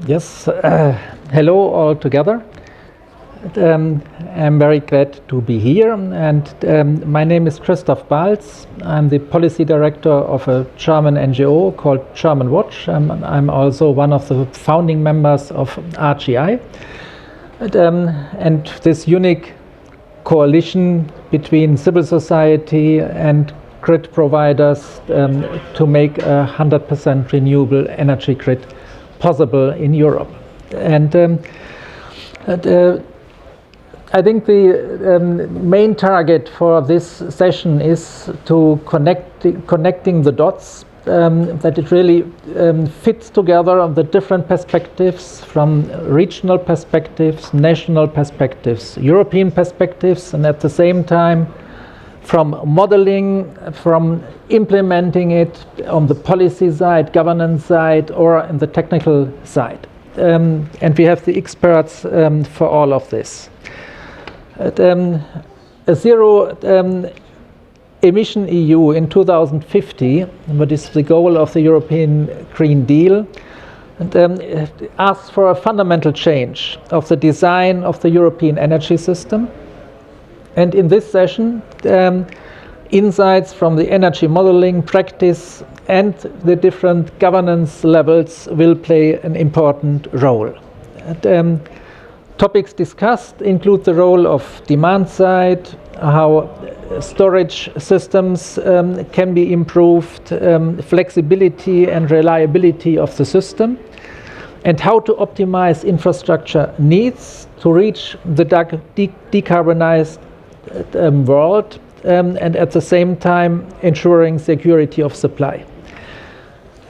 Yes, hello all together. I'm very glad to be here, and my name is Christoph Balz. I'm the policy director of a German NGO called German Watch. I'm also one of the founding members of RGI, and this unique coalition between civil society and grid providers to make a 100% renewable energy grid possible in Europe. And I think the main target for this session is to connecting the dots, that it really fits together the different perspectives, from regional perspectives, national perspectives, European perspectives, and at the same time from modeling, from implementing it on the policy side, governance side, or in the technical side. And we have the experts for all of this. A zero emission EU in 2050, what is the goal of the European Green Deal, and asks for a fundamental change of the design of the European energy system. And in this session, insights from the energy modeling practice and the different governance levels will play an important role. And, topics discussed include the role of demand side, how storage systems can be improved, flexibility and reliability of the system, and how to optimize infrastructure needs to reach the decarbonized world, and at the same time ensuring security of supply.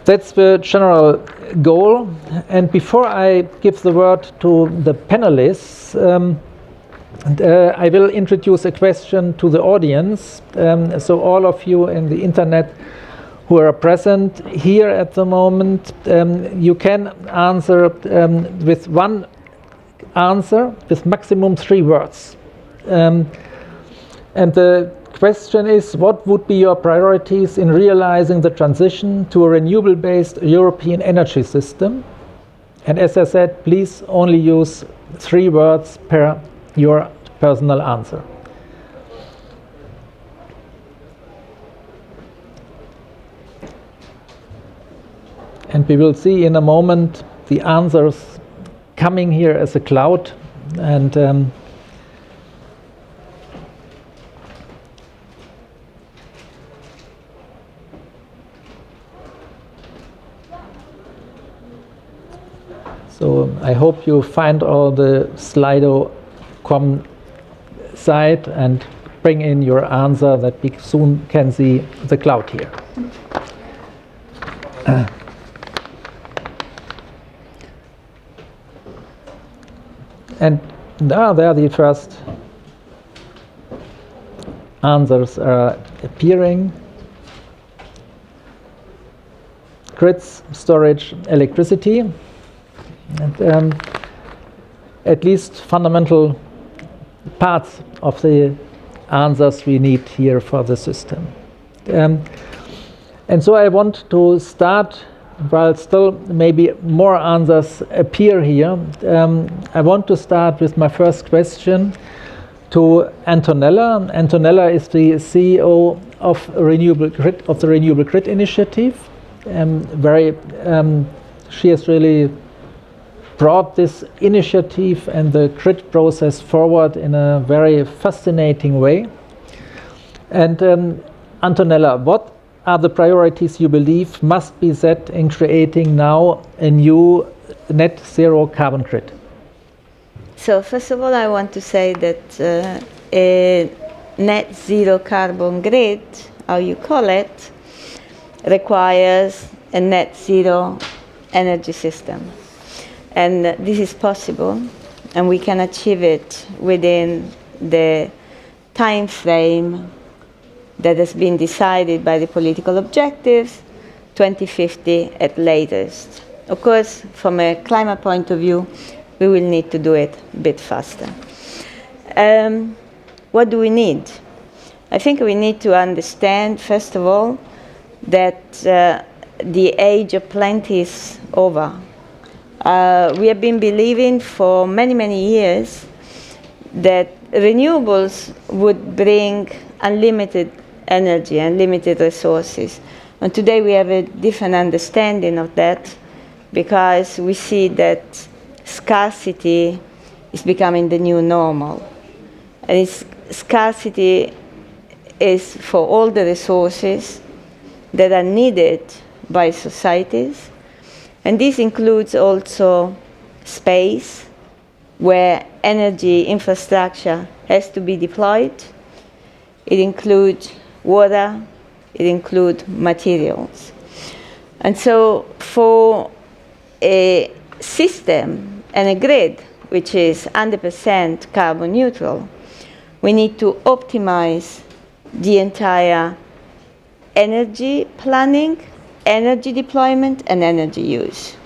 That's the general goal. And before I give the word to the panelists, I will introduce a question to the audience. So all of you in the internet who are present here at the moment, you can answer with one answer with maximum 3 words. And the question is, what would be your priorities in realizing the transition to a renewable-based European energy system? And as I said, please only use 3 words per your personal answer. And we will see in a moment the answers coming here as a cloud. And so I hope you find all the Slido.com site and bring in your answer, that we soon can see the cloud here. And now there the first answers are appearing. Grids, storage, electricity. And at least fundamental parts of the answers we need here for the system. And so I want to start, while still maybe more answers appear here, I want to start with my first question to Antonella. Antonella is the CEO of the Renewable Grid Initiative. She has really brought this initiative and the grid process forward in a very fascinating way. And Antonella, what are the priorities you believe must be set in creating now a new net zero carbon grid? So first of all, I want to say that a net zero carbon grid, how you call it, requires a net zero energy system. And this is possible, and we can achieve it within the time frame that has been decided by the political objectives, 2050 at latest. Of course, from a climate point of view, we will need to do it a bit faster. What do we need? I think we need to understand, first of all, that the age of plenty is over. We have been believing for many, many years that renewables would bring unlimited energy, unlimited resources. And today we have a different understanding of that, because we see that scarcity is becoming the new normal. And scarcity is for all the resources that are needed by societies. And this includes also space, where energy infrastructure has to be deployed. It includes water, it includes materials. And so for a system and a grid which is 100% carbon neutral, we need to optimize the entire energy planning, energy deployment, and energy use.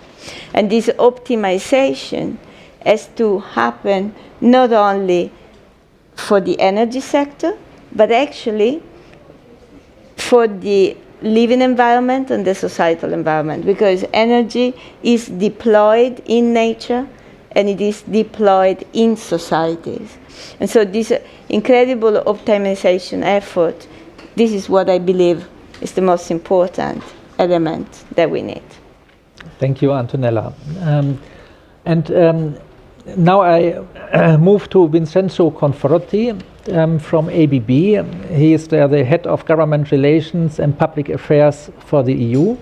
And this optimization has to happen not only for the energy sector, but actually for the living environment and the societal environment, because energy is deployed in nature and it is deployed in societies. And so this incredible optimization effort, this is what I believe is the most important element that we need. Thank you, Antonella. Now I move to Vincenzo Conforti from ABB. He is the head of government relations and public affairs for the EU.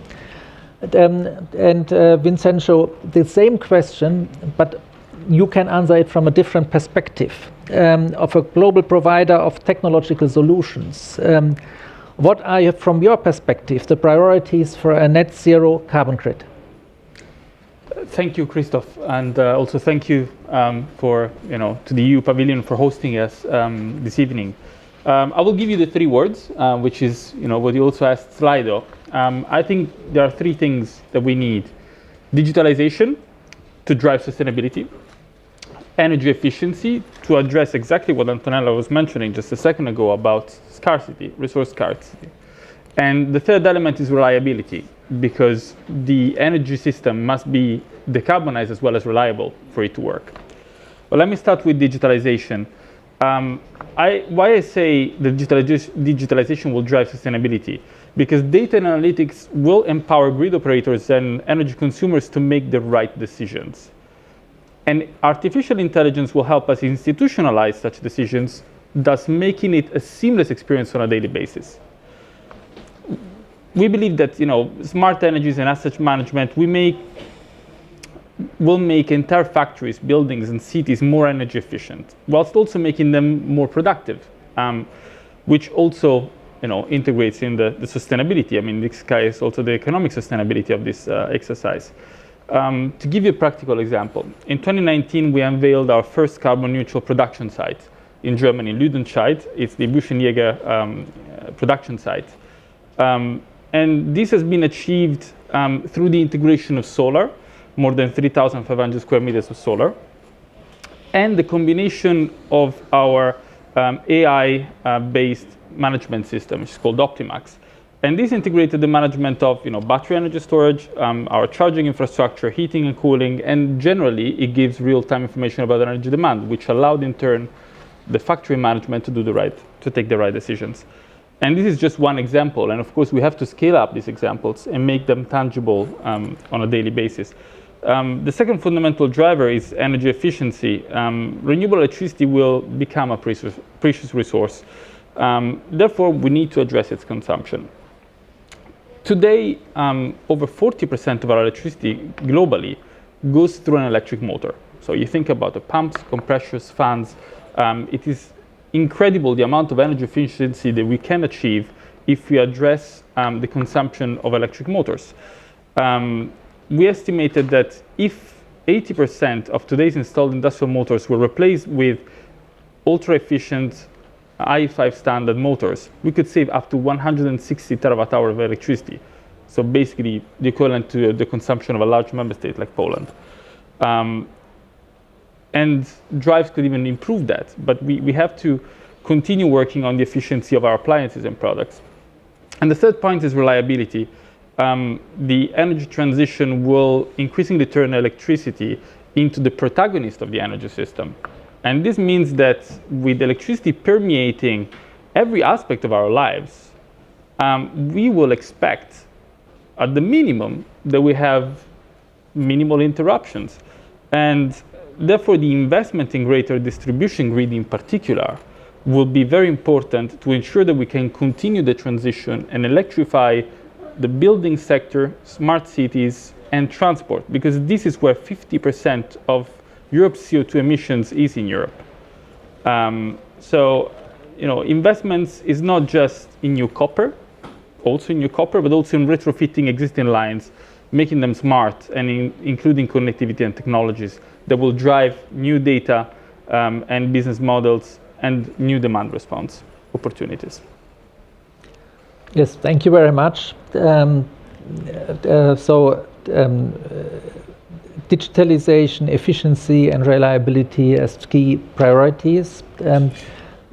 Vincenzo, the same question, but you can answer it from a different perspective, of a global provider of technological solutions. What are, from your perspective, the priorities for a net zero carbon grid? Thank you, Christoph, and also thank you to the EU Pavilion for hosting us this evening. I will give you the three words, which is what you also asked Slido. I think there are three things that we need: digitalization to drive sustainability, energy efficiency to address exactly what Antonella was mentioning just a second ago about scarcity, resource scarcity, and the third element is reliability, because the energy system must be decarbonized as well as reliable for it to work. But let me start with digitalization. Why I say that digitalization will drive sustainability? Because data and analytics will empower grid operators and energy consumers to make the right decisions. And artificial intelligence will help us institutionalize such decisions, thus making it a seamless experience on a daily basis. We believe that smart energies and asset management will make entire factories, buildings, and cities more energy efficient, whilst also making them more productive, which also integrates in the sustainability. I mean, this is also the economic sustainability of this exercise. To give you a practical example, in 2019 we unveiled our first carbon neutral production site in Germany, Lüdenscheid. It's the Buschenjäger production site. And this has been achieved through the integration of solar, more than 3,500 square meters of solar, and the combination of our AI-based management system, which is called Optimax. And this integrated the management of battery energy storage, our charging infrastructure, heating and cooling, and generally it gives real-time information about energy demand, which allowed in turn the factory management to take the right decisions. And this is just one example, and of course we have to scale up these examples and make them tangible on a daily basis. The second fundamental driver is energy efficiency. Renewable electricity will become a precious resource. Therefore, we need to address its consumption. Today, over 40% of our electricity globally goes through an electric motor. So you think about the pumps, compressors, fans. It is incredible the amount of energy efficiency that we can achieve if we address the consumption of electric motors. We estimated that if 80% of today's installed industrial motors were replaced with ultra-efficient IE5 standard motors, we could save up to 160 terawatt hours of electricity. So basically the equivalent to the consumption of a large member state like Poland. And drives could even improve that, but we have to continue working on the efficiency of our appliances and products. And the third point is reliability. the energy transition will increasingly turn electricity into the protagonist of the energy system. And this means that with electricity permeating every aspect of our lives, we will expect, at the minimum, that we have minimal interruptions. And therefore, the investment in greater distribution grid in particular will be very important to ensure that we can continue the transition and electrify the building sector, smart cities, and transport, because this is where 50% of Europe's CO2 emissions is in Europe. So, investments is not just in new copper, but also in retrofitting existing lines, making them smart, and including connectivity and technologies that will drive new data and business models and new demand response opportunities. Yes, thank you very much. Digitalization, efficiency, and reliability as key priorities.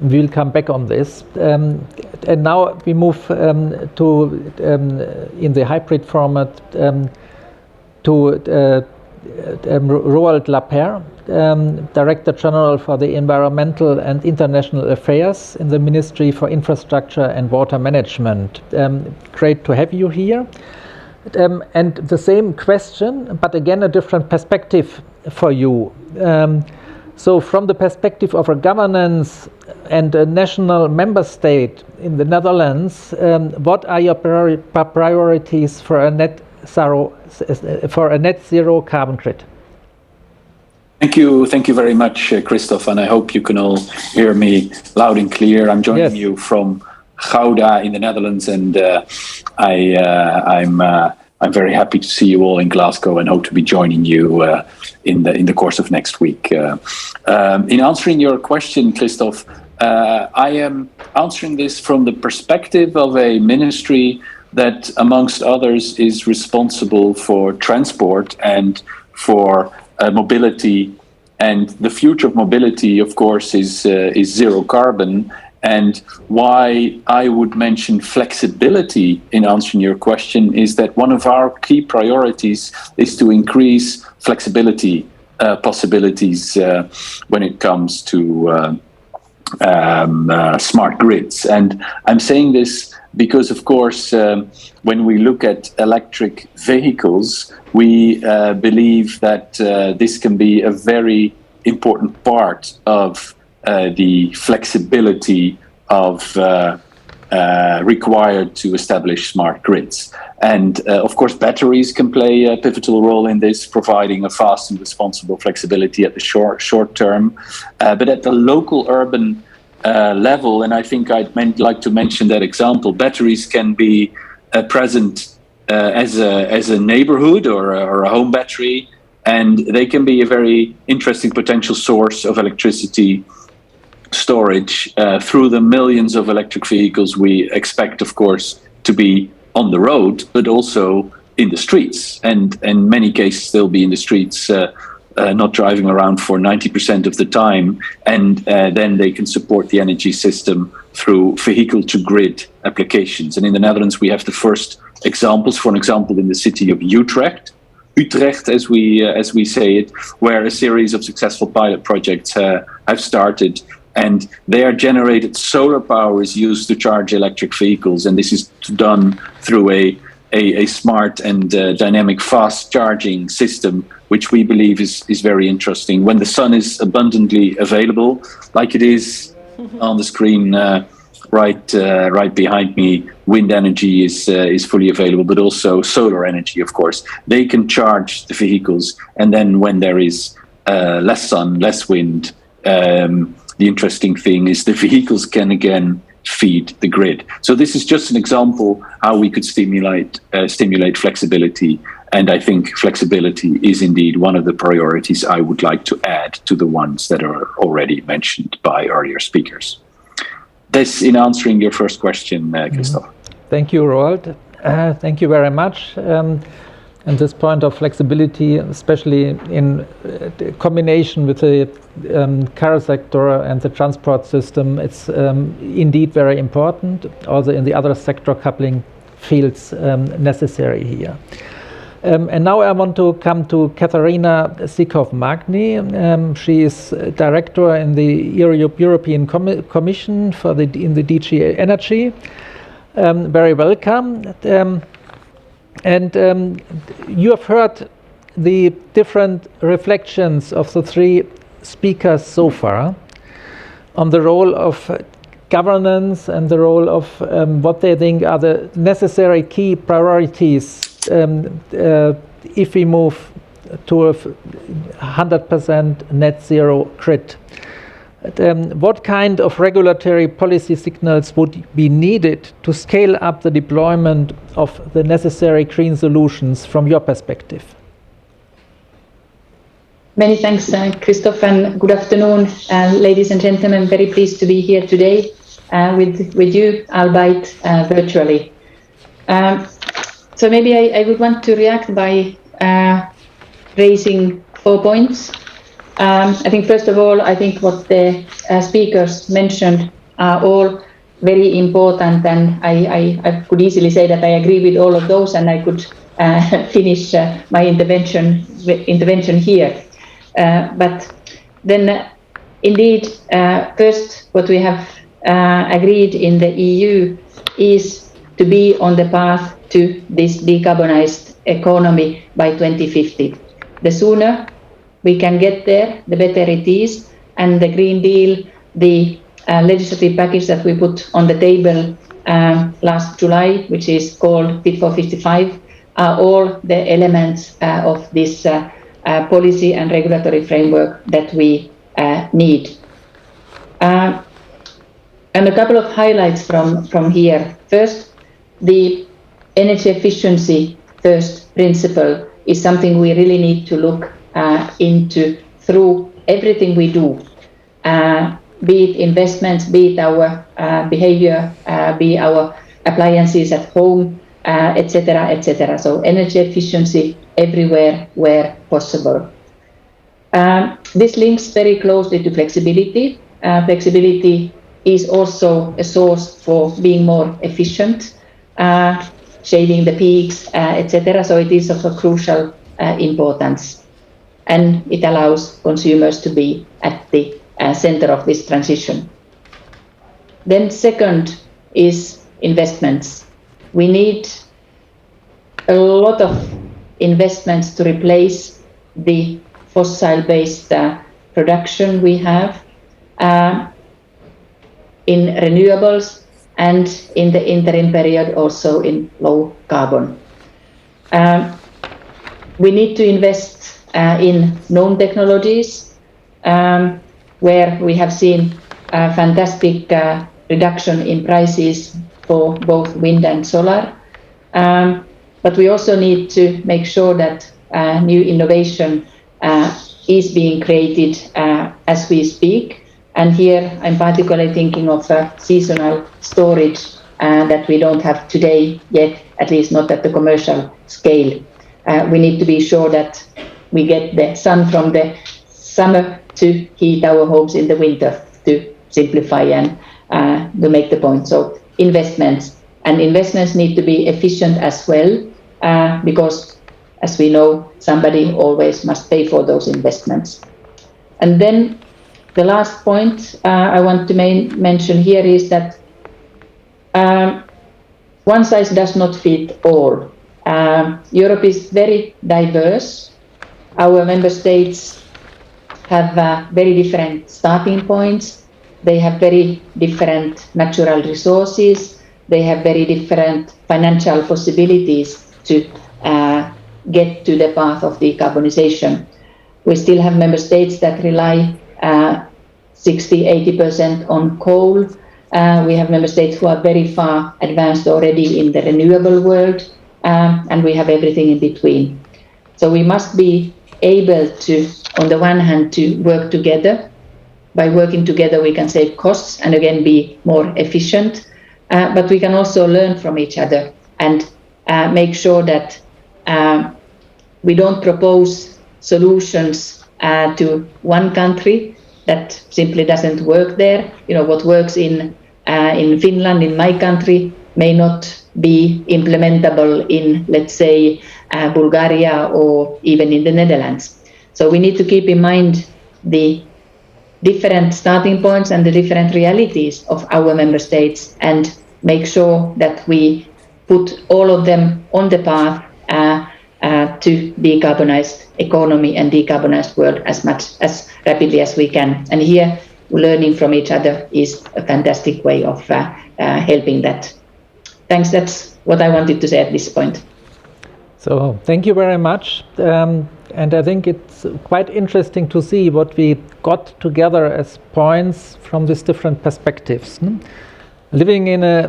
We'll come back on this. And now we move in the hybrid format to Roald Lapeyre, Director General for the Environmental and International Affairs in the Ministry for Infrastructure and Water Management. Great to have you here. And the same question, but again a different perspective for you. So from the perspective of a governance and a national member state in the Netherlands, what are your priorities for a net zero carbon grid? Thank you very much, Christoph, and I hope you can all hear me loud and clear. I'm joining you from Gouda in the Netherlands, and I'm very happy to see you all in Glasgow, and hope to be joining you in the course of next week. In answering your question, Christoph, I am answering this from the perspective of a ministry that, amongst others, is responsible for transport and for mobility. And the future of mobility, of course, is zero carbon. And why I would mention flexibility in answering your question is that one of our key priorities is to increase flexibility possibilities when it comes to smart grids. And I'm saying this because, of course, when we look at electric vehicles, we believe that this can be a very important part of the flexibility of required to establish smart grids. And of course, batteries can play a pivotal role in this, providing a fast and responsible flexibility at the short term. But at the local urban level, and I think I'd like to mention that example, batteries can be present as a neighborhood or a home battery, and they can be a very interesting potential source of electricity storage through the millions of electric vehicles we expect, of course, to be on the road, but also in the streets, and in many cases they'll be in the streets, not driving around for 90% of the time, and then they can support the energy system through vehicle-to-grid applications. And in the Netherlands, we have the first examples. For an example, in the city of Utrecht, as we say it, where a series of successful pilot projects have started. And their generated solar power is used to charge electric vehicles, and this is done through a smart and dynamic fast charging system, which we believe is very interesting. When the sun is abundantly available, like it is on the screen right behind me, wind energy is fully available, but also solar energy, of course. They can charge the vehicles, and then when there is less sun, less wind, the interesting thing is the vehicles can again feed the grid. So this is just an example how we could stimulate flexibility. And I think flexibility is indeed one of the priorities I would like to add to the ones that are already mentioned by earlier speakers. This in answering your first question, Christoph. Thank you, Roald. Thank you very much. And this point of flexibility, especially in combination with the car sector and the transport system, it's indeed very important. Also in the other sector, coupling fields necessary here. And now I want to come to Katharina Sikov-Magni. She is director in the European Commission in the DG Energy. Very welcome. And you have heard the different reflections of the three speakers so far on the role of governance and the role of what they think are the necessary key priorities if we move to a 100% net zero grid. What kind of regulatory policy signals would be needed to scale up the deployment of the necessary green solutions from your perspective? Many thanks, Christoph, and good afternoon, ladies and gentlemen. Very pleased to be here today with you, albeit virtually. So maybe I would want to react by raising 4 points. I think first of all, I think what the speakers mentioned are all very important, and I could easily say that I agree with all of those, and I could finish my intervention here. But then, indeed, first, what we have agreed in the EU is to be on the path to this decarbonized economy by 2050. The sooner we can get there, the better it is. And the Green Deal, the legislative package that we put on the table last July, which is called Fit for 55, are all the elements of this policy and regulatory framework that we need. And a couple of highlights from here. First, the energy efficiency first principle is something we really need to look into through everything we do, be it investments, be it our behavior, be our appliances at home, etc., etc. So energy efficiency everywhere where possible. This links very closely to flexibility. Flexibility is also a source for being more efficient, shading the peaks, etc. So it is of a crucial importance, and it allows consumers to be at the center of this transition. Then second is investments. We need a lot of investments to replace the fossil-based production we have in renewables, and in the interim period also in low carbon. We need to invest in known technologies where we have seen a fantastic reduction in prices for both wind and solar. But we also need to make sure that new innovation is being created as we speak. And here I'm particularly thinking of seasonal storage that we don't have today yet, at least not at the commercial scale. We need to be sure that we get the sun from the summer to heat our homes in the winter, to simplify and to make the point. So investments need to be efficient as well, because as we know, somebody always must pay for those investments. And then the last point I want to mention here is that one size does not fit all. Europe is very diverse. Our member states have very different starting points. They have very different natural resources. They have very different financial possibilities to get to the path of decarbonization. We still have member states that rely 60-80% on coal. We have member states who are very far advanced already in the renewable world, and we have everything in between. So we must be able to, on the one hand, to work together. By working together, we can save costs and again be more efficient. But we can also learn from each other and make sure that we don't propose solutions to one country that simply doesn't work there. You know, what works in Finland, in my country, may not be implementable in, let's say, Bulgaria or even in the Netherlands. So we need to keep in mind the different starting points and the different realities of our member states and make sure that we put all of them on the path to decarbonized economy and decarbonized world as rapidly as we can. And here, learning from each other is a fantastic way of helping that. Thanks, that's what I wanted to say at this point. So thank you very much. And I think it's quite interesting to see what we got together as points from these different perspectives. Living in a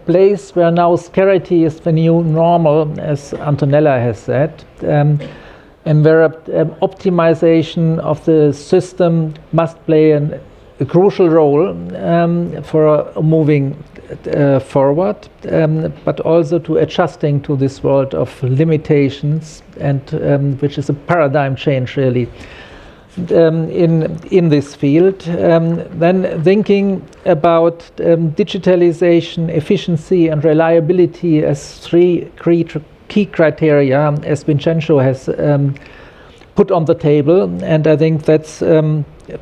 place where now scarcity is the new normal, as Antonella has said, and where optimization of the system must play a crucial role for moving forward, but also to adjusting to this world of limitations, and which is a paradigm change really in this field. Then thinking about digitalization, efficiency and reliability as three key criteria, as Vincenzo has put on the table, and I think that's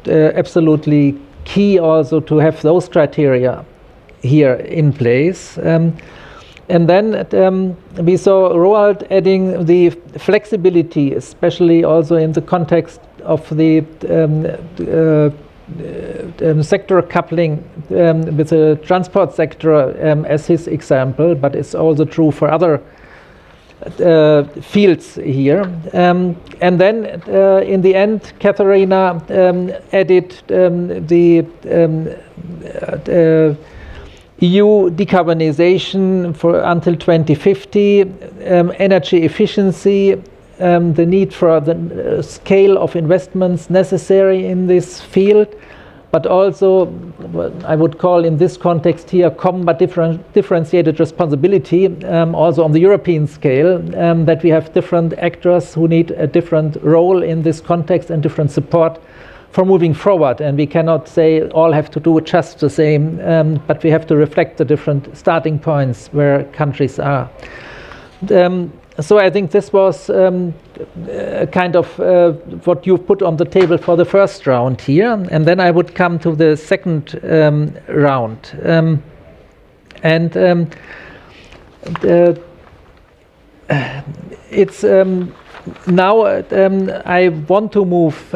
absolutely key also to have those criteria here in place. And then we saw Roald adding the flexibility, especially also in the context of the sector coupling with the transport sector as his example, but it's also true for other fields here. And then in the end, Katharina added the EU decarbonization for until 2050, energy efficiency, the need for the scale of investments necessary in this field, but also what I would call in this context here common but differentiated responsibility, also on the European scale, that we have different actors who need a different role in this context and different support for moving forward, and we cannot say all have to do just the same, but we have to reflect the different starting points where countries are. So I think this was kind of what you put on the table for the first round here, and then I would come to the second round. It's now I want to move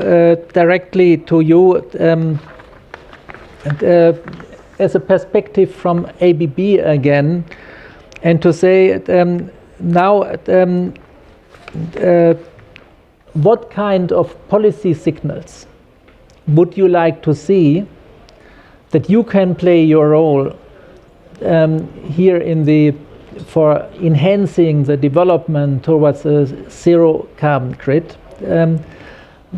directly to you as a perspective from ABB again, and to say now what kind of policy signals would you like to see that you can play your role here in the for enhancing the development towards a zero carbon grid?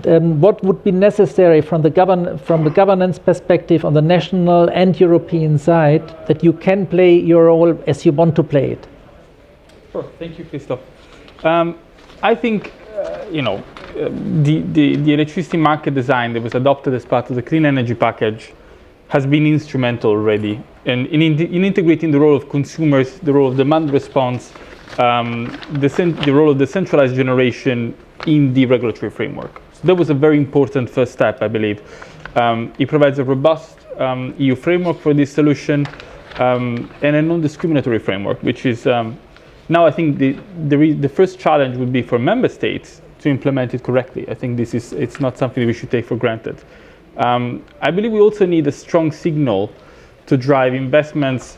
What would be necessary from the governance perspective on the national and European side that you can play your role as you want to play it? Sure. Thank you, Christoph. I think the electricity market design that was adopted as part of the clean energy package has been instrumental already in integrating the role of consumers, the role of demand response, the role of decentralized generation in the regulatory framework. So that was a very important first step, I believe. It provides a robust EU framework for this solution and a non-discriminatory framework, which is now I think the first challenge would be for member states to implement it correctly. I think it's not something we should take for granted. I believe we also need a strong signal to drive investments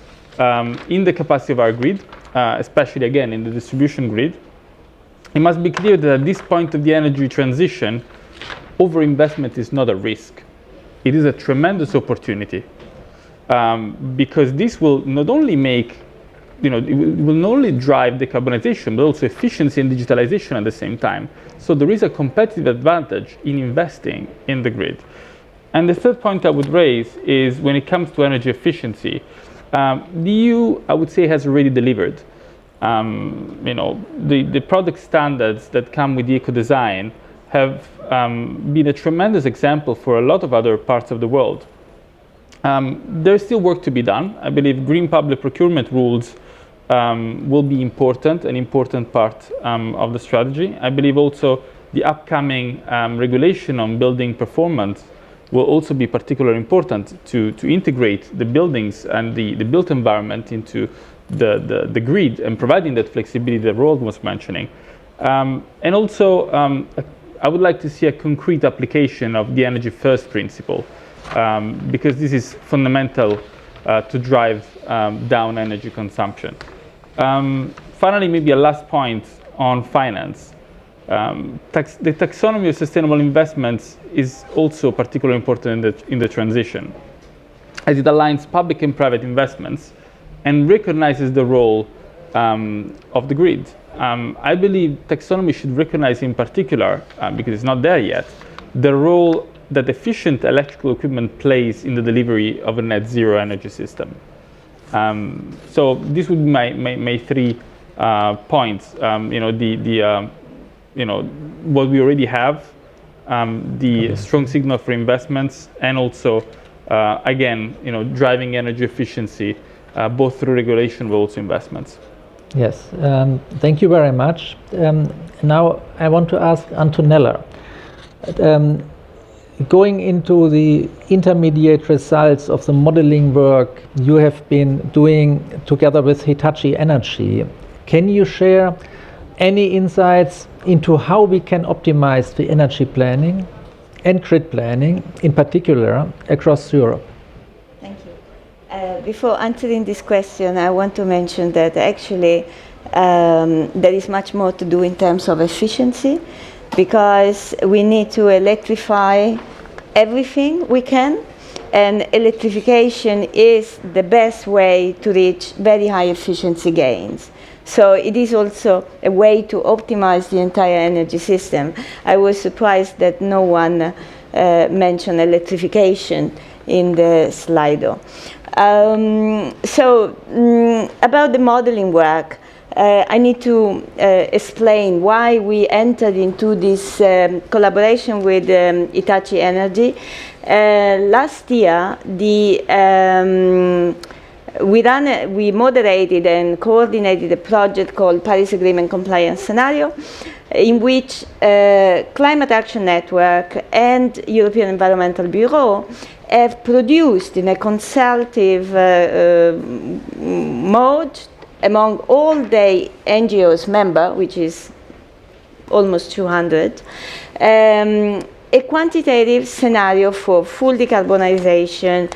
in the capacity of our grid, especially again in the distribution grid. It must be clear that at this point of the energy transition, overinvestment is not a risk. It is a tremendous opportunity because this will not only make, it will not only drive decarbonization, but also efficiency and digitalization at the same time. So there is a competitive advantage in investing in the grid. And the third point I would raise is when it comes to energy efficiency, the EU, I would say, has already delivered. The product standards that come with the eco-design have been a tremendous example for a lot of other parts of the world. There's still work to be done. I believe green public procurement rules will be an important part of the strategy. I believe also the upcoming regulation on building performance will also be particularly important to integrate the buildings and the built environment into the grid and providing that flexibility that Roald was mentioning. And also, I would like to see a concrete application of the energy first principle, because this is fundamental to drive down energy consumption. Finally, maybe a last point on finance. The taxonomy of sustainable investments is also particularly important in the transition, as it aligns public and private investments and recognizes the role of the grid. I believe taxonomy should recognize in particular, because it's not there yet, the role that efficient electrical equipment plays in the delivery of a net zero energy system. So this would be my 3 points. What we already have, the strong signal for investments, and also, again, driving energy efficiency, both through regulation but also investments. Yes, thank you very much. Now I want to ask Antonella, going into the intermediate results of the modeling work you have been doing together with Hitachi Energy, can you share any insights into how we can optimize the energy planning and grid planning in particular across Europe? Thank you. Before answering this question, I want to mention that actually there is much more to do in terms of efficiency, because we need to electrify everything we can, and electrification is the best way to reach very high efficiency gains. So it is also a way to optimize the entire energy system. I was surprised that no one mentioned electrification in the Slido. About the modeling work, I need to explain why we entered into this collaboration with Hitachi Energy. Last year, we moderated and coordinated a project called Paris Agreement Compliance Scenario, in which Climate Action Network and European Environmental Bureau have produced in a consultative mode among all the NGOs member, which is almost 200, a quantitative scenario for full decarbonization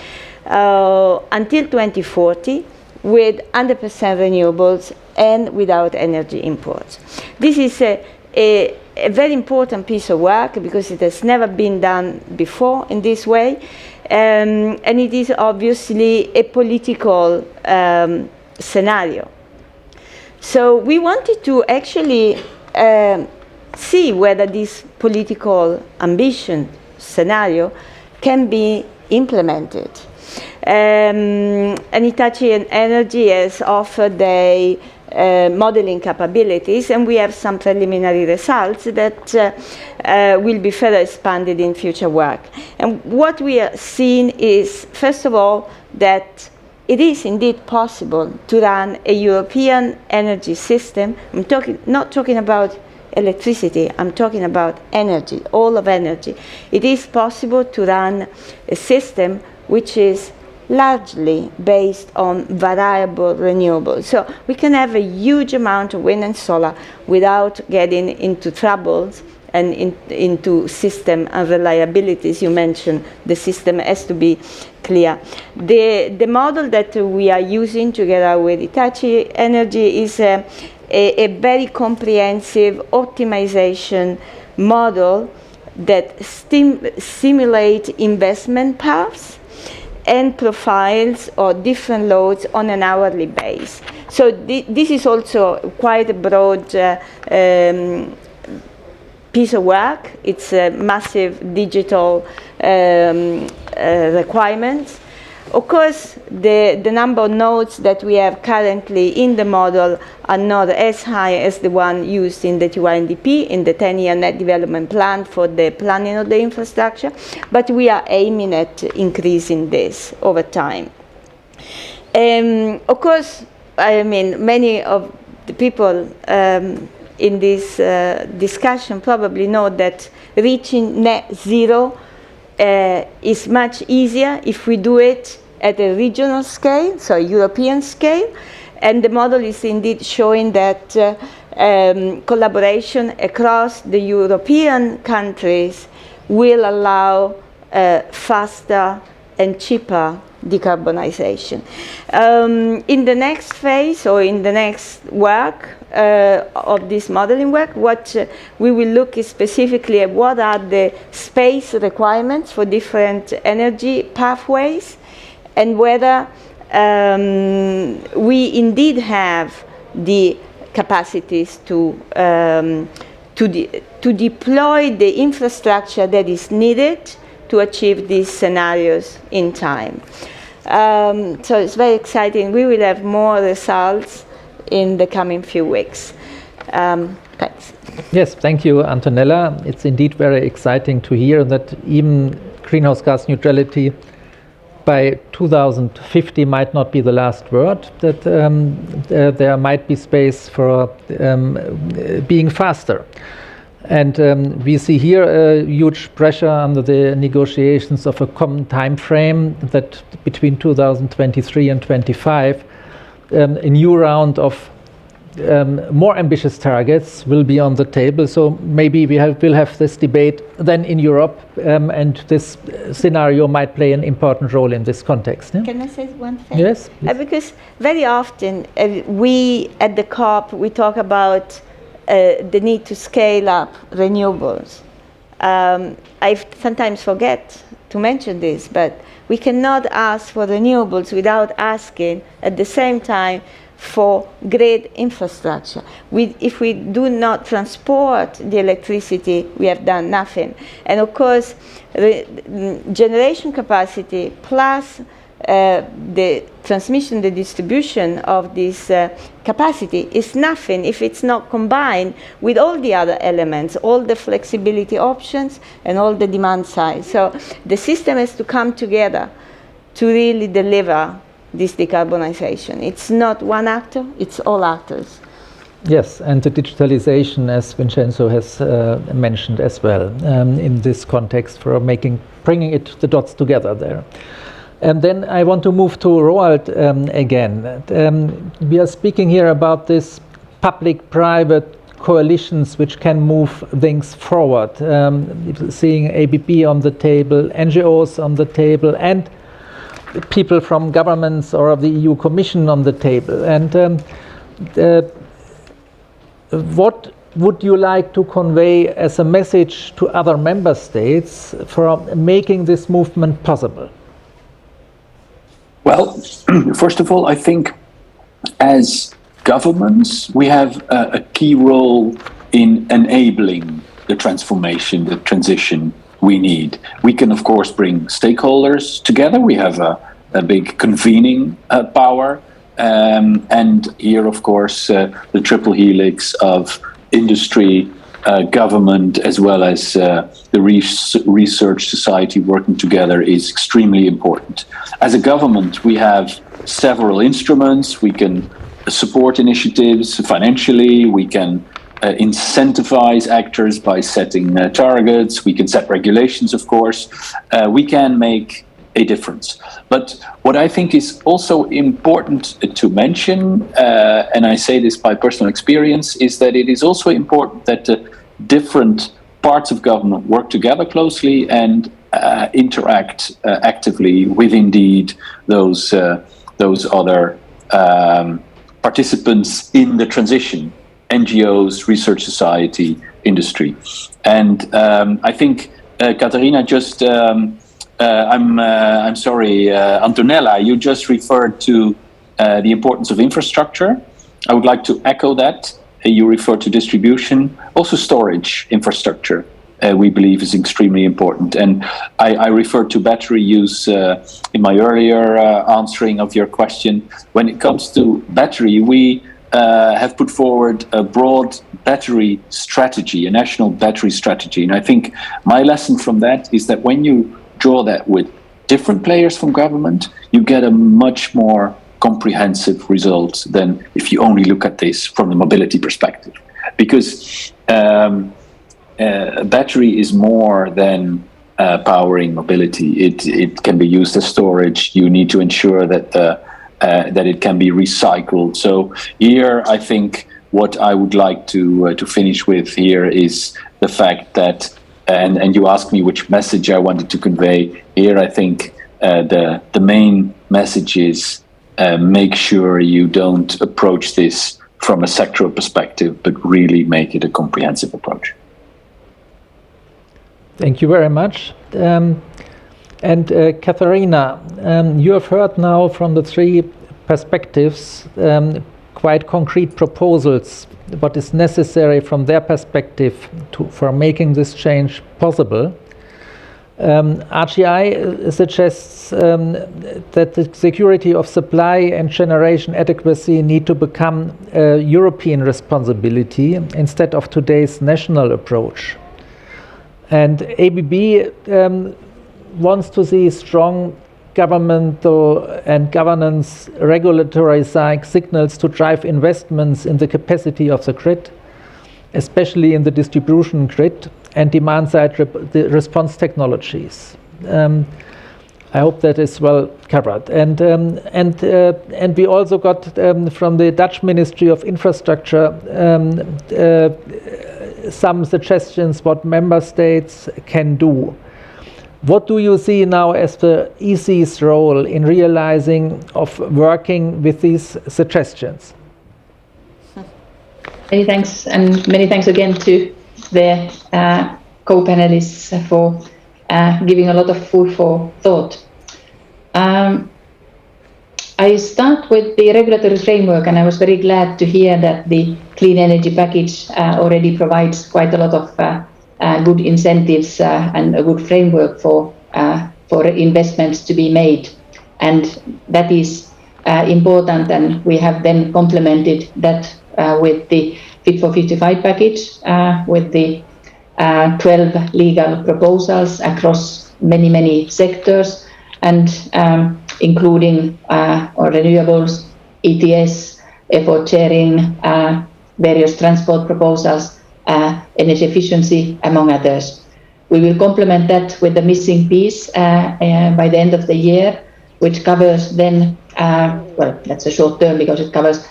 until 2040 with 100% renewables and without energy imports. This is a very important piece of work because it has never been done before in this way, and it is obviously a political scenario. So we wanted to actually see whether this political ambition scenario can be implemented. And Hitachi Energy has offered their modeling capabilities, and we have some preliminary results that will be further expanded in future work. And what we are seeing is, first of all, that it is indeed possible to run a European energy system. I'm not talking about electricity, I'm talking about energy, all of energy. It is possible to run a system which is largely based on variable renewables. So we can have a huge amount of wind and solar without getting into troubles and into system unreliabilities. You mentioned the system has to be clear. The model that we are using together with Hitachi Energy is a very comprehensive optimization model that simulates investment paths and profiles or different loads on an hourly basis. So this is also quite a broad piece of work. It's a massive digital requirement. Of course, the number of nodes that we have currently in the model are not as high as the one used in the TYNDP, in the 10-year net development plan for the planning of the infrastructure, but we are aiming at increasing this over time. Of course, I mean, many of the people in this discussion probably know that reaching net zero is much easier if we do it at a regional scale, so European scale, and the model is indeed showing that collaboration across the European countries will allow faster and cheaper decarbonization. In the next phase, or in the next work of this modeling work, what we will look is specifically at what are the space requirements for different energy pathways, and whether we indeed have the capacities to deploy the infrastructure that is needed to achieve these scenarios in time. So it's very exciting. We will have more results in the coming few weeks. Thanks. Yes, thank you, Antonella. It's indeed very exciting to hear that even greenhouse gas neutrality by 2050 might not be the last word, that there might be space for being faster. And we see here a huge pressure under the negotiations of a common time frame that between 2023 and 25, a new round of more ambitious targets will be on the table. So maybe we'll have this debate then in Europe, and this scenario might play an important role in this context. Yeah? Can I say one thing? Yes. Because very often we at the COP, we talk about the need to scale up renewables. I sometimes forget to mention this, but we cannot ask for renewables without asking at the same time for grid infrastructure. If we do not transport the electricity, we have done nothing. And of course, generation capacity plus the transmission, the distribution of this capacity is nothing if it's not combined with all the other elements, all the flexibility options and all the demand side. So the system has to come together to really deliver this decarbonization. It's not one actor, it's all actors. Yes, and the digitalization, as Vincenzo has mentioned as well, in this context for bringing the dots together there. And then I want to move to Roald again. We are speaking here about this public-private coalitions which can move things forward, seeing ABB on the table, NGOs on the table, and people from governments or of the EU Commission on the table. And what would you like to convey as a message to other member states for making this movement possible? Well, first of all, I think as governments, we have a key role in enabling the transformation, the transition we need. We can, of course, bring stakeholders together. We have a big convening power. And here, of course, the triple helix of industry, government, as well as the research society working together is extremely important. As a government, we have several instruments. We can support initiatives financially. We can incentivize actors by setting targets. We can set regulations, of course. We can make a difference. But what I think is also important to mention, and I say this by personal experience, is that it is also important that different parts of government work together closely and interact actively with indeed those other participants in the transition, NGOs, research society, industry. And I think Katharina just I'm sorry, Antonella, you just referred to the importance of infrastructure. I would like to echo that. You refer to distribution, also storage infrastructure we believe is extremely important. And I referred to battery use in my earlier answering of your question. When it comes to battery, we have put forward a broad battery strategy, a national battery strategy. And I think my lesson from that is that when you draw that with different players from government, you get a much more comprehensive result than if you only look at this from the mobility perspective. Because battery is more than powering mobility. It can be used as storage. You need to ensure that that it can be recycled. So here, I think what I would like to finish with here is the fact that, and you asked me which message I wanted to convey. Here, I think the main message is make sure you don't approach this from a sectoral perspective, but really make it a comprehensive approach. Thank you very much. Katharina, you have heard now from the three perspectives quite concrete proposals, what is necessary from their perspective for making this change possible. RGI suggests that the security of supply and generation adequacy need to become a European responsibility instead of today's national approach. And ABB wants to see strong governmental and governance regulatory signals to drive investments in the capacity of the grid, especially in the distribution grid and demand-side response technologies. I hope that is well covered. And we also got from the Dutch Ministry of Infrastructure some suggestions what member states can do. What do you see now as the EC's role in realizing of working with these suggestions? Many thanks, and many thanks again to the co-panelists for giving a lot of food for thought. I start with the regulatory framework, and I was very glad to hear that the clean energy package already provides quite a lot of good incentives and a good framework for investments to be made, and that is important. And we have then complemented that with the Fit for 55 package, with the 12 legal proposals across many sectors, and including renewables, ETS, effort sharing, various transport proposals, energy efficiency, among others. We will complement that with the missing piece by the end of the year, which covers then, well, that's a short term because it covers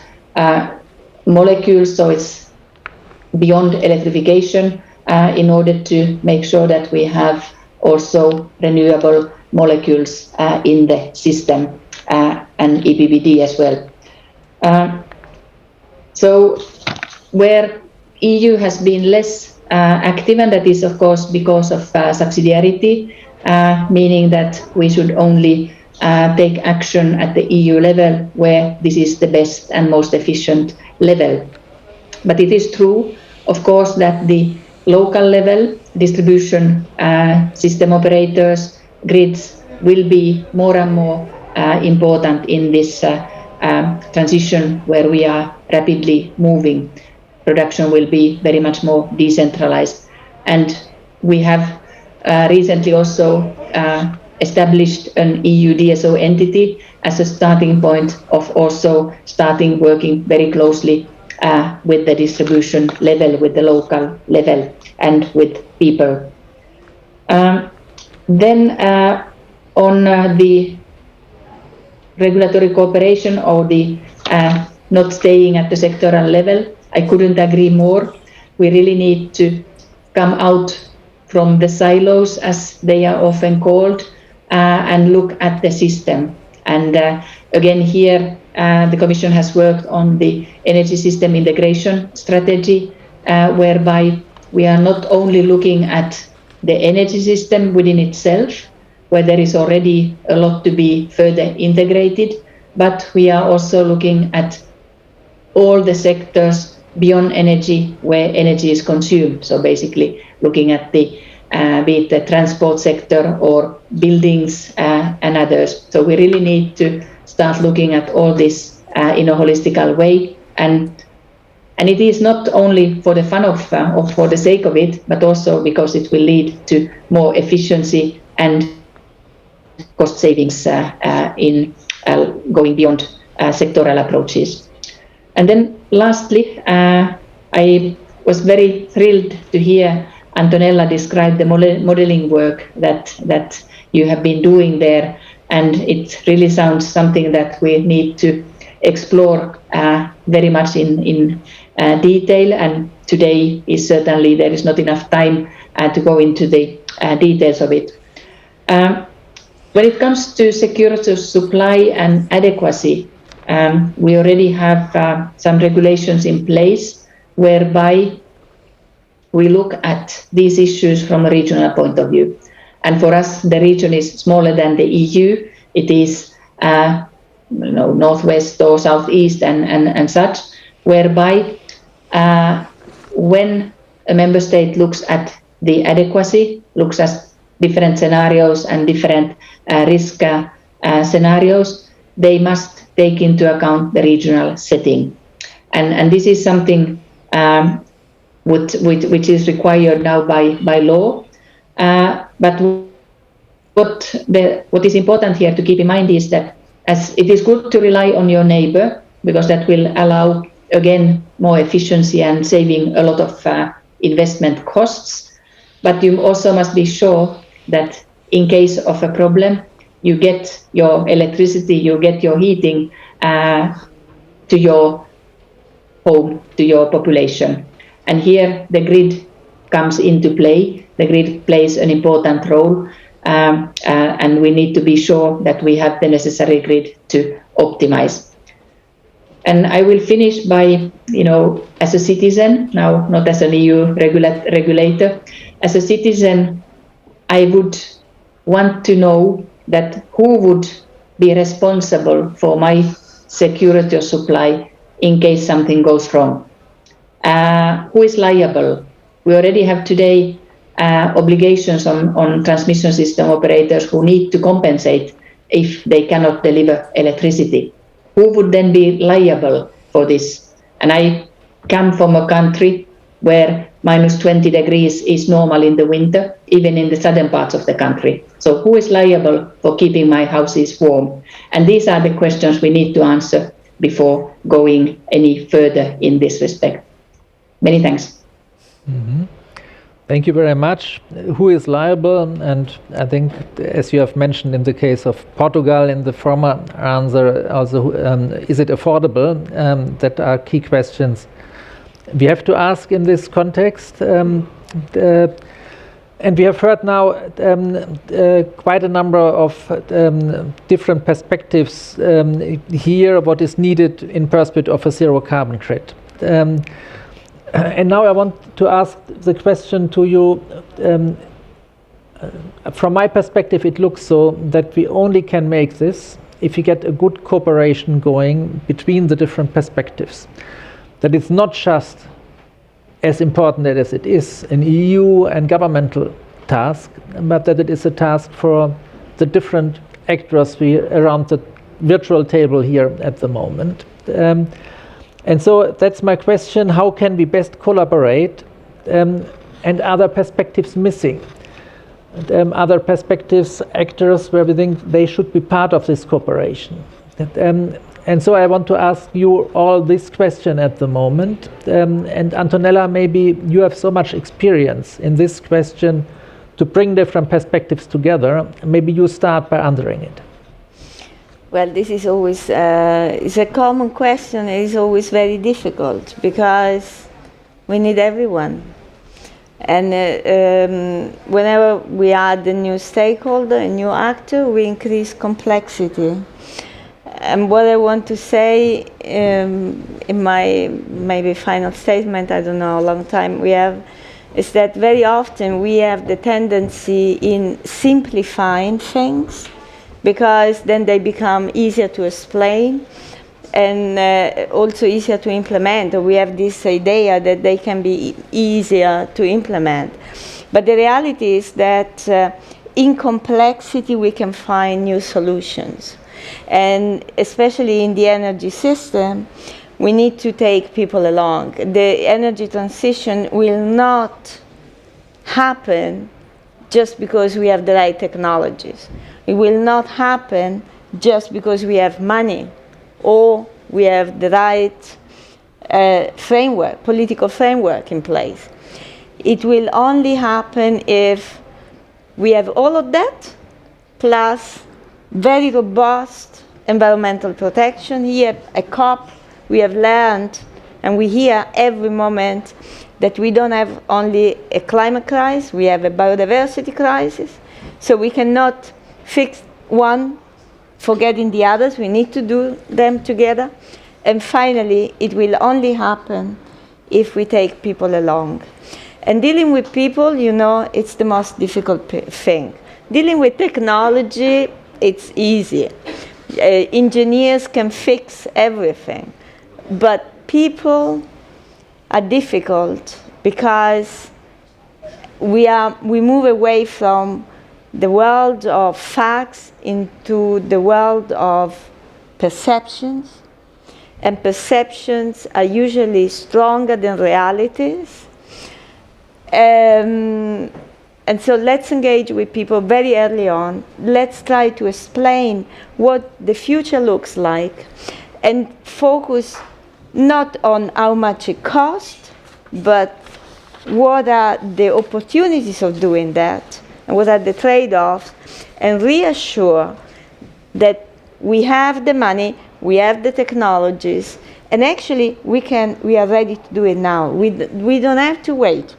molecules, so it's beyond electrification, in order to make sure that we have also renewable molecules in the system, and EPBD as well. So where EU has been less active, and that is of course because of subsidiarity, meaning that we should only take action at the EU level where this is the best and most efficient level. But it is true, of course, that the local level, distribution system operators, grids will be more and more important in this transition where we are rapidly moving. Production will be very much more decentralized. And we have recently also established an EU DSO entity as a starting point of also starting working very closely with the distribution level, with the local level, and with people. Then on the regulatory cooperation, or the not staying at the sectoral level, I couldn't agree more. We really need to come out from the silos, as they are often called, and look at the system. And again here, the Commission has worked on the energy system integration strategy, whereby we are not only looking at the energy system within itself, where there is already a lot to be further integrated, but we are also looking at all the sectors beyond energy where energy is consumed. So basically looking at the be it the transport sector or buildings and others. So we really need to start looking at all this in a holistical way, and it is not only for the fun of or for the sake of it, but also because it will lead to more efficiency and cost savings in going beyond sectoral approaches. And then lastly, I was very thrilled to hear Antonella describe the modeling work that you have been doing there, and it really sounds something that we need to explore very much in detail, and today is certainly there is not enough time to go into the details of it. When it comes to security of supply and adequacy, we already have some regulations in place whereby we look at these issues from a regional point of view. And for us, the region is smaller than the EU. It is northwest or southeast and such, whereby when a member state looks at the adequacy, looks at different scenarios and different risk scenarios, they must take into account the regional setting. And this is something which is required now by law. But what is important here to keep in mind is that as it is good to rely on your neighbor, because that will allow, again, more efficiency and saving a lot of investment costs. But you also must be sure that in case of a problem, you get your electricity, you get your heating to your home, to your population. And here the grid comes into play. The grid plays an important role, and we need to be sure that we have the necessary grid to optimize. And I will finish by, as a citizen, now not as an EU regulator, as a citizen, I would want to know that who would be responsible for my security of supply in case something goes wrong. Who is liable? We already have today obligations on transmission system operators who need to compensate if they cannot deliver electricity. Who would then be liable for this? And I come from a country where minus 20 degrees is normal in the winter, even in the southern parts of the country. So who is liable for keeping my houses warm? And these are the questions we need to answer before going any further in this respect. Many thanks. Mm-hmm. Thank you very much. Who is liable? And I think, as you have mentioned in the case of Portugal in the former answer, also is it affordable? That are key questions we have to ask in this context. And we have heard now quite a number of different perspectives here, what is needed in pursuit of a zero carbon grid. And now I want to ask the question to you. From my perspective, it looks so that we only can make this if we get a good cooperation going between the different perspectives. That it's not just as important as it is an EU and governmental task, but that it is a task for the different actors around the virtual table here at the moment. And so that's my question: how can we best collaborate? And other perspectives missing? Other perspectives, actors where we think they should be part of this cooperation. And so I want to ask you all this question at the moment. And Antonella, maybe you have so much experience in this question to bring different perspectives together. Maybe you start by answering it. Well, this is always it's a common question. It is always very difficult because we need everyone. And whenever we add a new stakeholder, a new actor, we increase complexity. And what I want to say in my maybe final statement, I don't know how long time we have, is that very often we have the tendency in simplifying things, because then they become easier to explain. and also easier to implement. We have this idea that they can be easier to implement. But the reality is that in complexity we can find new solutions. And especially in the energy system, we need to take people along. The energy transition will not happen just because we have the right technologies. It will not happen just because we have money or we have the right framework, political framework in place. It will only happen if we have all of that, plus very robust environmental protection. Here at COP, we have learned, and we hear every moment, that we don't have only a climate crisis, we have a biodiversity crisis. So we cannot fix one, forgetting the others. We need to do them together. And finally, it will only happen if we take people along. And dealing with people, you know, it's the most difficult thing. Dealing with technology, it's easy. Engineers can fix everything. But people are difficult because we move away from the world of facts into the world of perceptions. And perceptions are usually stronger than realities. And so let's engage with people very early on. Let's try to explain what the future looks like and focus not on how much it costs, but what are the opportunities of doing that and what are the trade-offs, and reassure that we have the money, we have the technologies, and actually we are ready to do it now. We don't have to wait.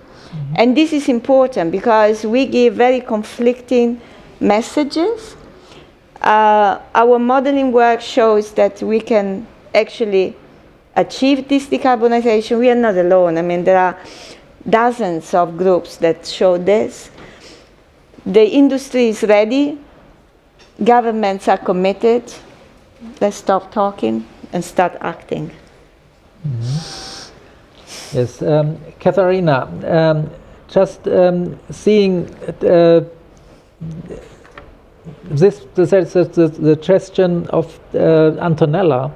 And this is important because we give very conflicting messages. Our modeling work shows that we can actually achieve this decarbonization. We are not alone. I mean, there are dozens of groups that show this. The industry is ready. Governments are committed. Let's stop talking and start acting. Yes, Katharina, just seeing the suggestion of Antonella,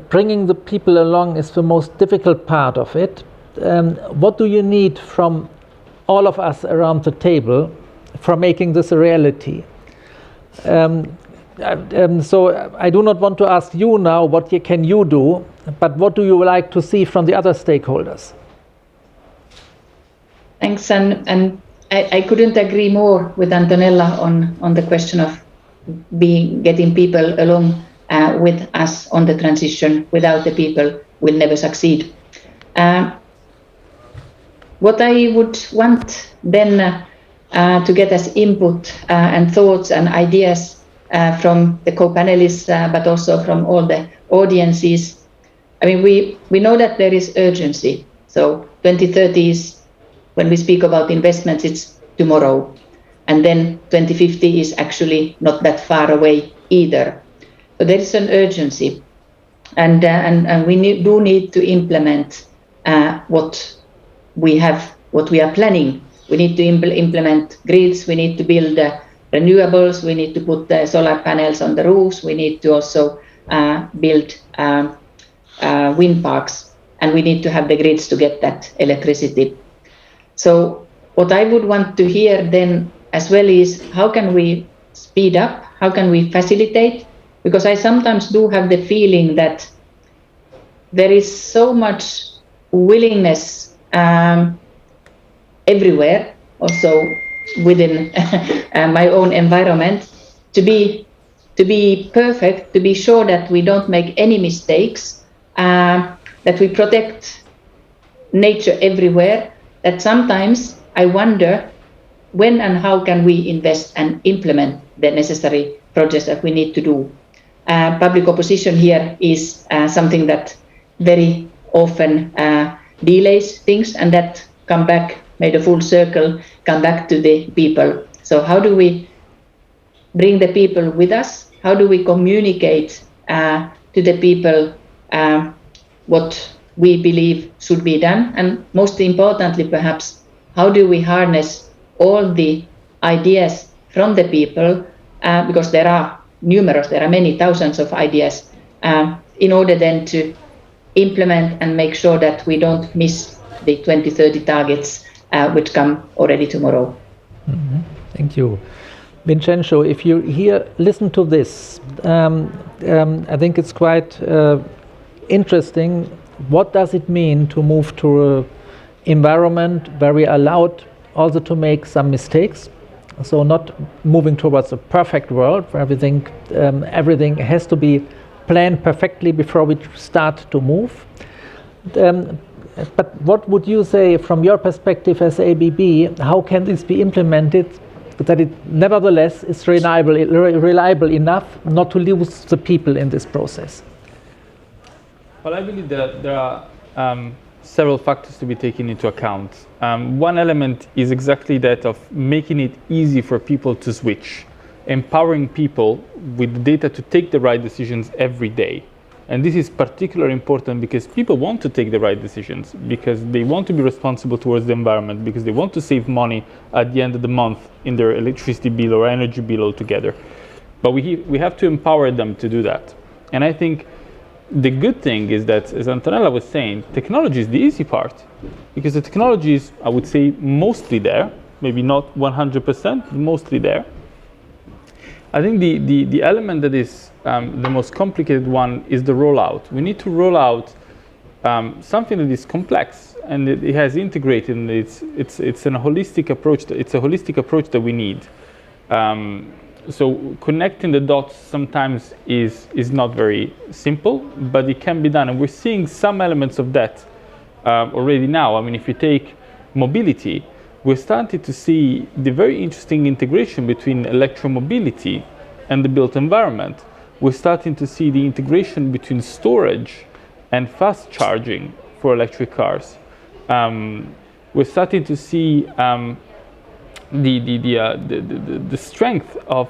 bringing the people along is the most difficult part of it. What do you need from all of us around the table for making this a reality? So I do not want to ask you now what can you do, but what do you like to see from the other stakeholders? Thanks, and I couldn't agree more with Antonella on the question of getting people along with us on the transition. Without the people, we'll never succeed. What I would want then to get as input and thoughts and ideas from the co-panelists, but also from all the audiences. I mean, we know that there is urgency. So 2030 is, when we speak about investments, it's tomorrow. And then 2050 is actually not that far away either. So there is an urgency. And we do need to implement what we are planning. We need to implement grids, we need to build renewables, we need to put solar panels on the roofs, we need to also build wind parks, and we need to have the grids to get that electricity. So what I would want to hear then as well is, how can we speed up, how can we facilitate? Because I sometimes do have the feeling that there is so much willingness everywhere, also within my own environment, to be perfect, to be sure that we don't make any mistakes, that we protect nature everywhere, that sometimes I wonder when and how can we invest and implement the necessary projects that we need to do. Public opposition here is something that very often delays things, and that come back, made a full circle, come back to the people. So how do we bring the people with us? How do we communicate to the people what we believe should be done, and most importantly perhaps, how do we harness all the ideas from the people, because there are many thousands of ideas, in order then to implement and make sure that we don't miss the 2030 targets which come already tomorrow. Mm-hmm. Thank you. Vincenzo, if you listen to this, I think it's quite interesting. What does it mean to move to an environment where we are allowed also to make some mistakes? So not moving towards a perfect world where everything has to be planned perfectly before we start to move. But what would you say from your perspective as ABB, how can this be implemented that it nevertheless is reliable enough not to lose the people in this process? Well, I believe that there are several factors to be taken into account. One element is exactly that of making it easy for people to switch, empowering people with the data to take the right decisions every day. And this is particularly important because people want to take the right decisions, because they want to be responsible towards the environment, because they want to save money at the end of the month in their electricity bill or energy bill altogether. But we have to empower them to do that. And I think the good thing is that, as Antonella was saying, technology is the easy part, because the technology is, I would say, mostly there, maybe not 100%, mostly there. I think the element that is the most complicated one is the rollout. We need to roll out something that is complex and it has integrated, and it's a holistic approach. It's a holistic approach that we need. So connecting the dots sometimes is not very simple, but it can be done, and we're seeing some elements of that already now. I mean, if you take mobility, we're starting to see the very interesting integration between electromobility and the built environment. We're starting to see the integration between storage and fast charging for electric cars. We're starting to see the strength of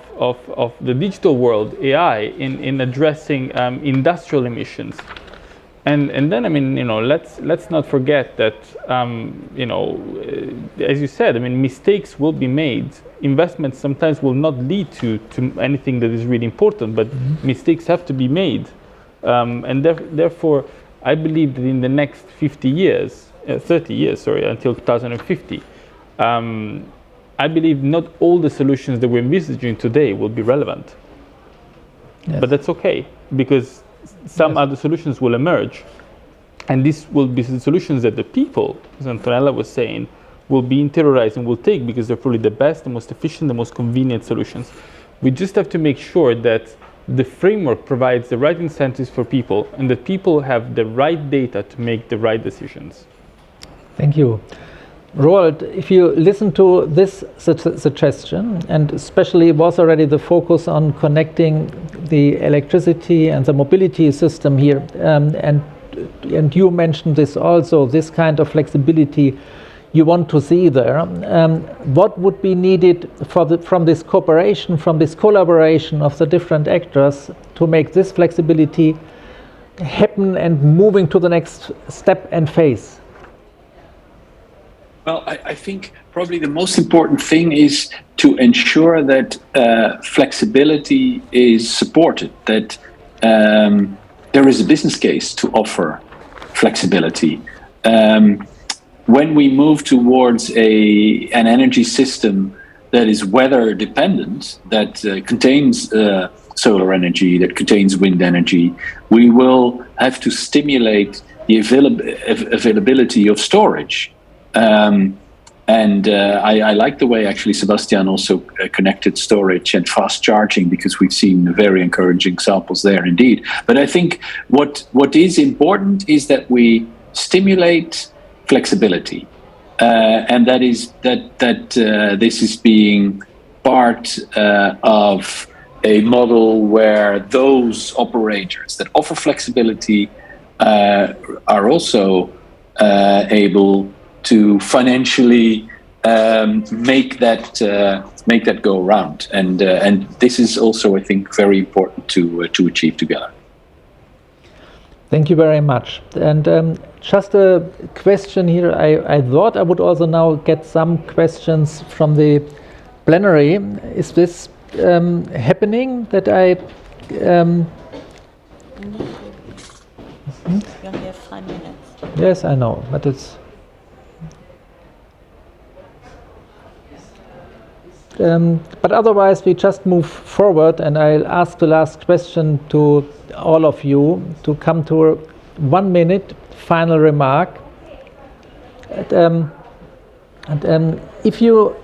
the digital world, AI, in addressing industrial emissions. And then, I mean, let's not forget that, as you said, I mean, mistakes will be made. Investments sometimes will not lead to anything that is really important, but mistakes have to be made. And therefore, I believe that in the next 30 years, until 2050, I believe not all the solutions that we're envisaging today will be relevant. Yes. But that's okay, because some other solutions will emerge, and this will be the solutions that the people, as Antonella was saying, will be interiorized and will take, because they're probably the best, the most efficient, the most convenient solutions. We just have to make sure that the framework provides the right incentives for people, and that people have the right data to make the right decisions. Thank you. Roald, if you listen to this suggestion, and especially was already the focus on connecting the electricity and the mobility system here, and you mentioned this also, this kind of flexibility you want to see there. What would be needed from this cooperation, from this collaboration of the different actors to make this flexibility happen and moving to the next step and phase? Well, I think probably the most important thing is to ensure that flexibility is supported, that there is a business case to offer flexibility. When we move towards an energy system that is weather dependent, that contains solar energy, that contains wind energy, we will have to stimulate the availability of storage. I like the way actually Sebastian also connected storage and fast charging, because we've seen very encouraging examples there indeed. But I think what is important is that we stimulate flexibility, and that this is being part of a model where those operators that offer flexibility are also able to financially make that go around, and this is also, I think, very important to achieve together. Thank you very much. And just a question here. I thought I would also now get some questions from the plenary. Is this happening that I... You only have 5 minutes. Yes, I know, but it's... but otherwise, we just move forward, and I'll ask the last question to all of you to come to a 1 minute final remark. And if you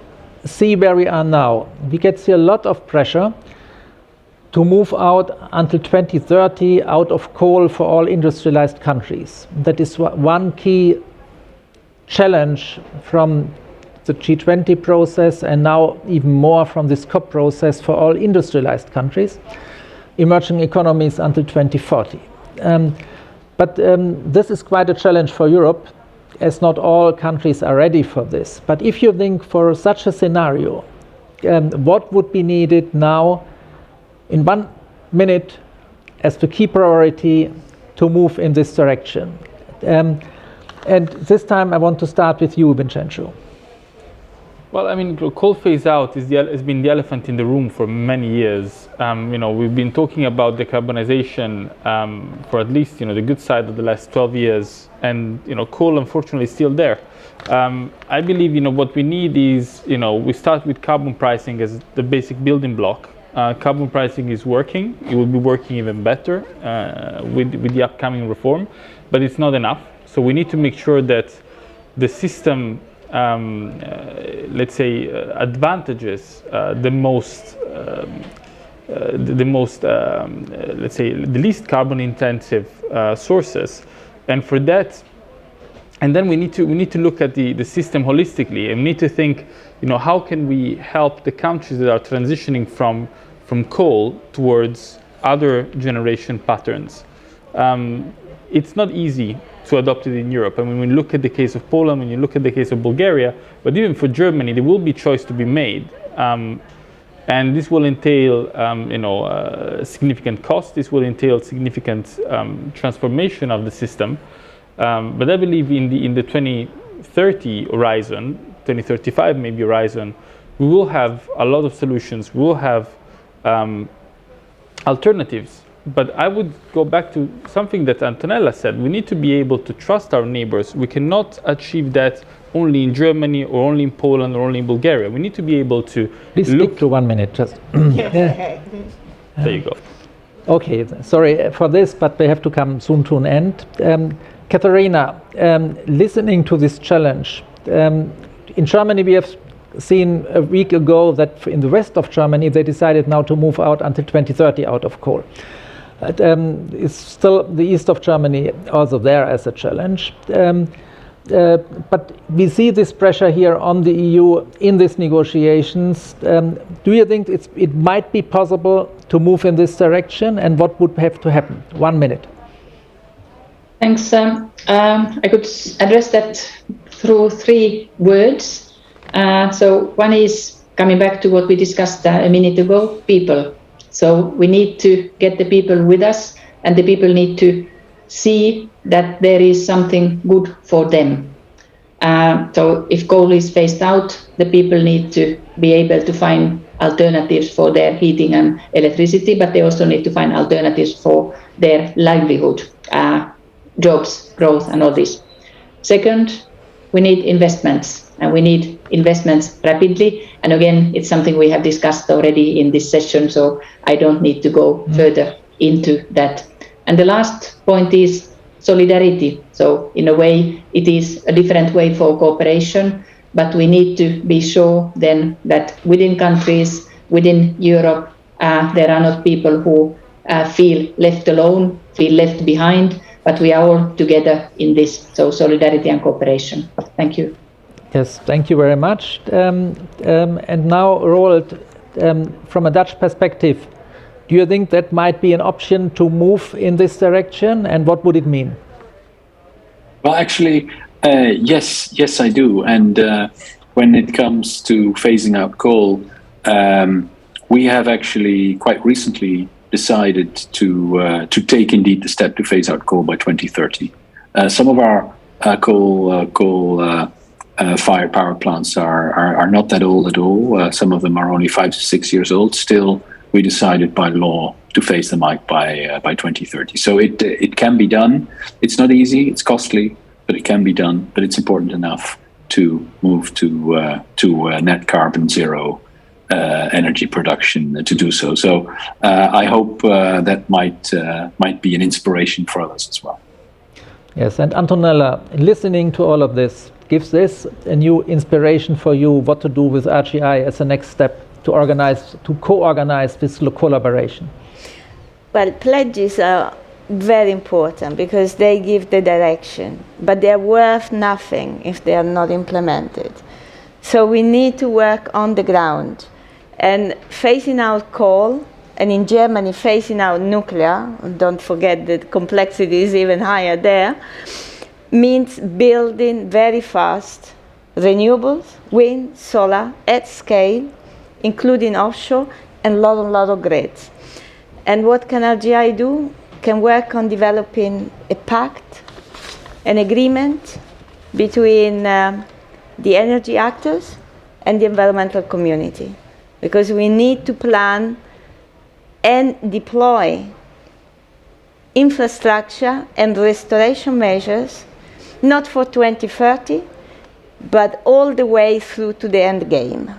see where we are now, we get see a lot of pressure to move out until 2030 out of coal for all industrialized countries. That is one key challenge from the G20 process, and now even more from this COP process for all industrialized countries, emerging economies until 2040. But this is quite a challenge for Europe, as not all countries are ready for this. But if you think for such a scenario, what would be needed now in 1 minute as the key priority to move in this direction? And this time I want to start with you, Vincenzo. Well, I mean, coal phase out has been the elephant in the room for many years. We've been talking about decarbonization for at least, the good side of the last 12 years, and coal unfortunately is still there. I believe, what we need is, we start with carbon pricing as the basic building block. Carbon pricing is working. It will be working even better with the upcoming reform, but it's not enough. So we need to make sure that the system advantages the least carbon intensive sources, and for that, and then we need to look at the system holistically, and we need to think, how can we help the countries that are transitioning from coal towards other generation patterns. It's not easy to adopt it in Europe. I mean, when you look at the case of Poland, when you look at the case of Bulgaria, but even for Germany, there will be choice to be made. And this will entail, significant cost. This will entail significant transformation of the system. But I believe in the 2030 horizon, 2035 maybe horizon, we will have a lot of solutions. We will have alternatives. But I would go back to something that Antonella said. We need to be able to trust our neighbors. We cannot achieve that only in Germany or only in Poland or only in Bulgaria. We need to be able to Please look stick to 1 minute, just. There you go. Okay, sorry for this, but we have to come soon to an end. Katharina, listening to this challenge, in Germany we have seen a week ago that in the west of Germany they decided now to move out until 2030 out of coal. It's still the east of Germany also there as a challenge. But we see this pressure here on the EU in these negotiations. Do you think it might be possible to move in this direction, and what would have to happen? 1 minute. Thanks. I could address that through 3 words. So one is coming back to what we discussed a minute ago, people. So we need to get the people with us, and the people need to see that there is something good for them. So if coal is phased out, the people need to be able to find alternatives for their heating and electricity, but they also need to find alternatives for their livelihood, jobs, growth, and all this. Second, we need investments, and we need investments rapidly. And again, it's something we have discussed already in this session, so I don't need to go further into that. And the last point is solidarity. So in a way, it is a different way for cooperation, but we need to be sure then that within countries, within Europe, there are not people who feel left alone, feel left behind, but we are all together in this. So solidarity and cooperation. Thank you. Yes, thank you very much. And now, Roald, from a Dutch perspective, do you think that might be an option to move in this direction, and what would it mean? Well, actually, yes, I do. And when it comes to phasing out coal, we have actually quite recently decided to take indeed the step to phase out coal by 2030. Some of our coal-fired power plants are not that old at all. Some of them are only 5 to 6 years old. Still, we decided by law to phase them out by 2030. So it can be done. It's not easy. It's costly, but it can be done. But it's important enough to move to net carbon zero energy production to do so. So I hope that might be an inspiration for others as well. Yes, and Antonella, listening to all of this, gives this a new inspiration for you what to do with RGI as a next step to co-organize this collaboration? Well, pledges are very important because they give the direction, but they're worth nothing if they are not implemented. So we need to work on the ground, and phasing out coal, and in Germany phasing out nuclear, don't forget the complexity is even higher there, means building very fast renewables, wind, solar, at scale, including offshore, and a lot of grids. And what can RGI do? Can work on developing a pact, an agreement between the energy actors and the environmental community. Because we need to plan and deploy infrastructure and restoration measures, not for 2030, but all the way through to the end game.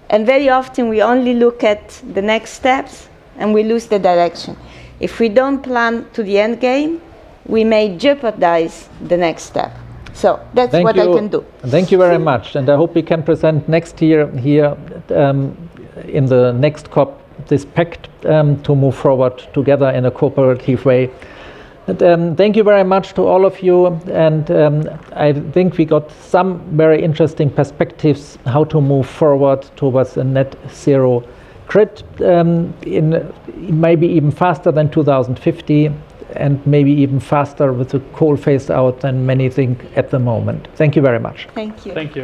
And very often we only look at the next steps and we lose the direction. If we don't plan to the end game, we may jeopardize the next step. So that's what I can do. Thank you very much. And I hope we can present next year here in the next COP this pact to move forward together in a cooperative way. And, thank you very much to all of you. And I think we got some very interesting perspectives how to move forward towards a net zero grid in maybe even faster than 2050 and maybe even faster with the coal phased out than many think at the moment. Thank you very much. Thank you. Thank you.